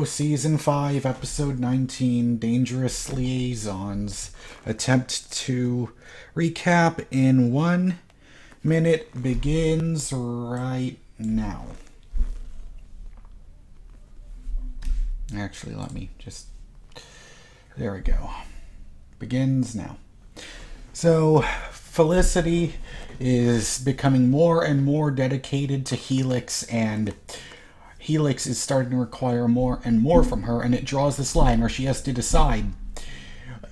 Season 5, Episode 19, Dangerous Liaisons. Attempt to recap in 1 minute begins right now. Actually, let me just... There we go. Begins now. So, Felicity is becoming more and more dedicated to Helix, and Helix is starting to require more and more from her, and it draws this line where she has to decide,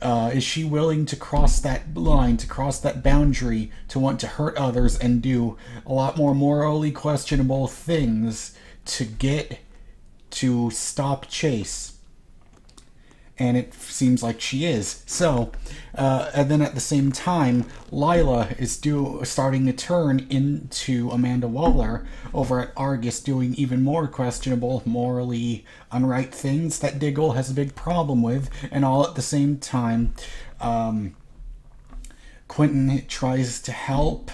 is she willing to cross that line, to cross that boundary, to want to hurt others and do a lot more morally questionable things to get to stop Chase? And it seems like she is. So, and then at the same time, Lila is starting to turn into Amanda Waller over at Argus, doing even more questionable, morally unright things that Diggle has a big problem with. And all at the same time, Quentin tries to help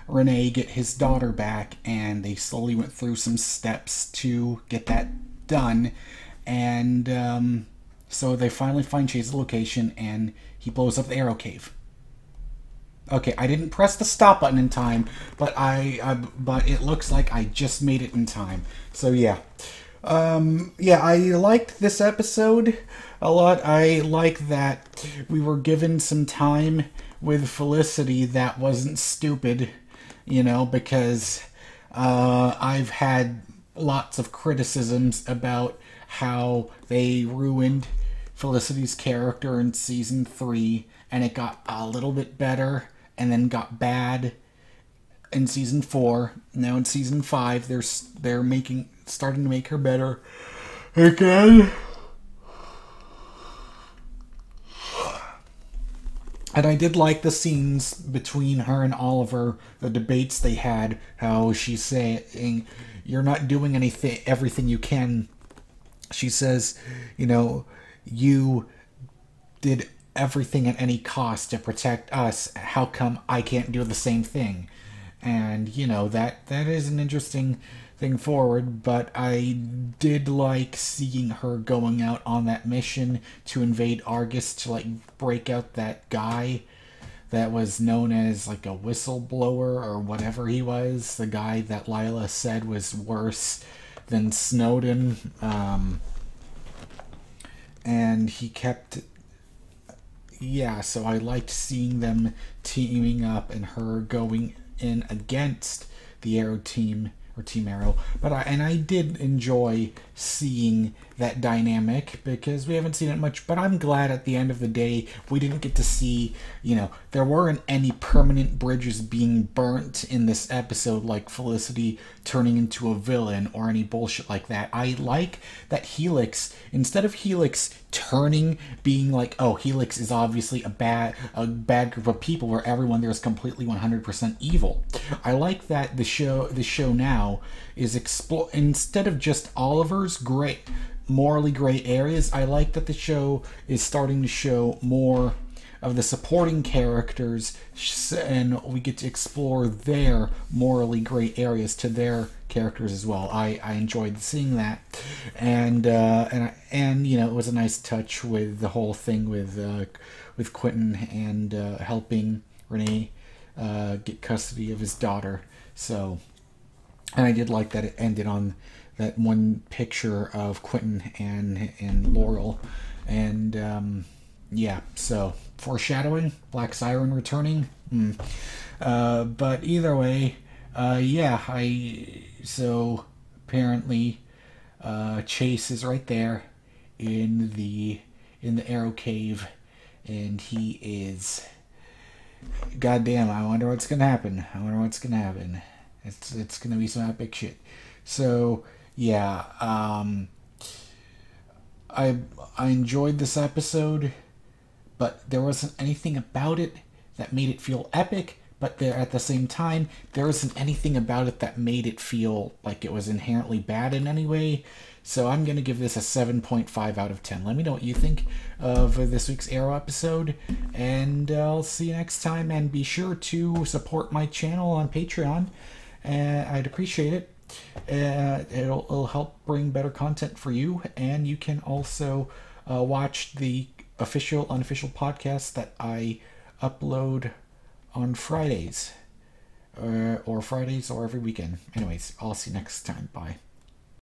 Renee get his daughter back, and they slowly went through some steps to get that done. And so they finally find Chase's location, and he blows up the arrow cave. Okay, I didn't press the stop button in time, but but it looks like I just made it in time. So yeah, I liked this episode a lot. I like that we were given some time with Felicity that wasn't stupid, you know, because I've had lots of criticisms about how they ruined Felicity's character in Season 3, and it got a little bit better, and then got bad in Season 4. Now in Season 5, they're starting to make her better again. And I did like the scenes between her and Oliver, the debates they had, how she's saying, "You're not doing everything you can." She says, you know, "You did everything at any cost to protect us. How come I can't do the same thing?" And, you know, that is an interesting thing forward, but I did like seeing her going out on that mission to invade Argus, to, like, break out that guy that was known as, like, a whistleblower or whatever he was. The guy that Lila said was worse than Snowden. And he kept... Yeah, so I liked seeing them teaming up and her going in against the Arrow team, or Team Arrow. But I did enjoy seeing that dynamic, because we haven't seen it much. But I'm glad at the end of the day we didn't get to see, you know, there weren't any permanent bridges being burnt in this episode, like Felicity turning into a villain or any bullshit like that. I like that Helix, instead of Helix turning, being like, oh, Helix is obviously a bad group of people where everyone there is completely 100% evil. I like that the show now is instead of just Oliver's morally gray areas, I like that the show is starting to show more of the supporting characters, and we get to explore their morally gray areas to their characters as well. I enjoyed seeing that, and you know, it was a nice touch with the whole thing with Quentin and helping Renee get custody of his daughter. So, and I did like that it ended on that one picture of Quentin and Laurel, and yeah, so foreshadowing, Black Siren returning. But either way, yeah, so apparently Chase is right there in the Arrow Cave, and he is, goddamn, I wonder what's gonna happen. It's gonna be some epic shit. So yeah, I enjoyed this episode, but there wasn't anything about it that made it feel epic. But at the same time, there isn't anything about it that made it feel like it was inherently bad in any way. So I'm going to give this a 7.5 out of 10. Let me know what you think of this week's Arrow episode, and I'll see you next time. And be sure to support my channel on Patreon. I'd appreciate it. It'll help bring better content for you, and you can also watch the unofficial podcasts that I upload on Fridays, or Fridays or every weekend. Anyways, I'll see you next time. Bye.